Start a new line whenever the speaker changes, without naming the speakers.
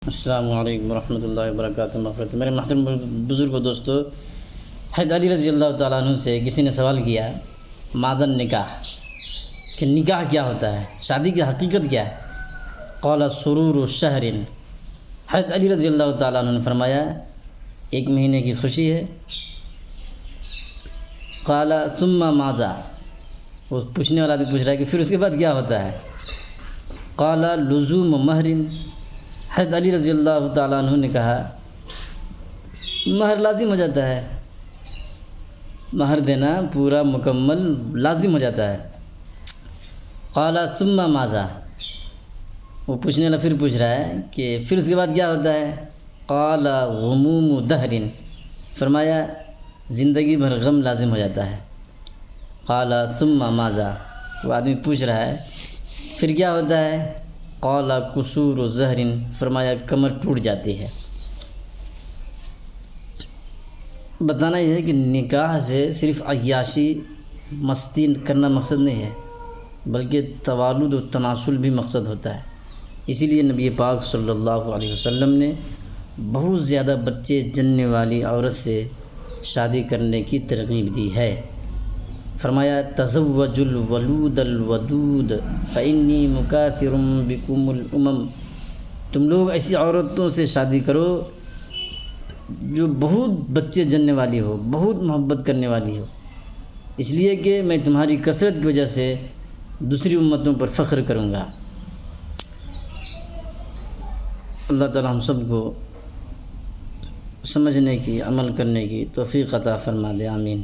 السلام علیکم ورحمۃ اللہ وبرکاتہ مغفرت۔ میرے محترم بزرگ و دوستو، حضرت علی رضی اللہ تعالیٰ عنہ سے کسی نے سوال کیا ماذن نکاح، کہ نکاح کیا ہوتا ہے، شادی کی حقیقت کیا ہے؟ قال سرور شہر، حضرت علی رضی اللہ تعالیٰ عنہ نے فرمایا ایک مہینے کی خوشی ہے۔ قال ثم ماذا، وہ پوچھنے والا بھی پوچھ رہا ہے کہ پھر اس کے بعد کیا ہوتا ہے؟ قال لزوم مہر، حضرت علی رضی اللہ تعالیٰ عنہ نے کہا مہر لازم ہو جاتا ہے، مہر دینا پورا مکمل لازم ہو جاتا ہے۔ قال ثم ماذا، وہ پوچھنے والا پھر پوچھ رہا ہے کہ پھر اس کے بعد کیا ہوتا ہے؟ قال غموم دہر، فرمایا زندگی بھر غم لازم ہو جاتا ہے۔ قال ثم ماذا، وہ آدمی پوچھ رہا ہے پھر کیا ہوتا ہے؟ قال قصور ظہر، فرمایا کمر ٹوٹ جاتی ہے۔ بتانا یہ ہے کہ نکاح سے صرف عیاشی مستی کرنا مقصد نہیں ہے، بلکہ توالد و تناسل بھی مقصد ہوتا ہے۔ اسی لیے نبی پاک صلی اللہ علیہ وسلم نے بہت زیادہ بچے جننے والی عورت سے شادی کرنے کی ترغیب دی ہے۔ فرمایا تزوج الولود الودود فانی مکاثر بکم الامم، تم لوگ ایسی عورتوں سے شادی کرو جو بہت بچے جننے والی ہو، بہت محبت کرنے والی ہو، اس لیے کہ میں تمہاری کثرت کی وجہ سے دوسری امتوں پر فخر کروں گا۔ اللہ تعالی ہم سب کو سمجھنے کی، عمل کرنے کی توفیق عطا فرما دے، آمین۔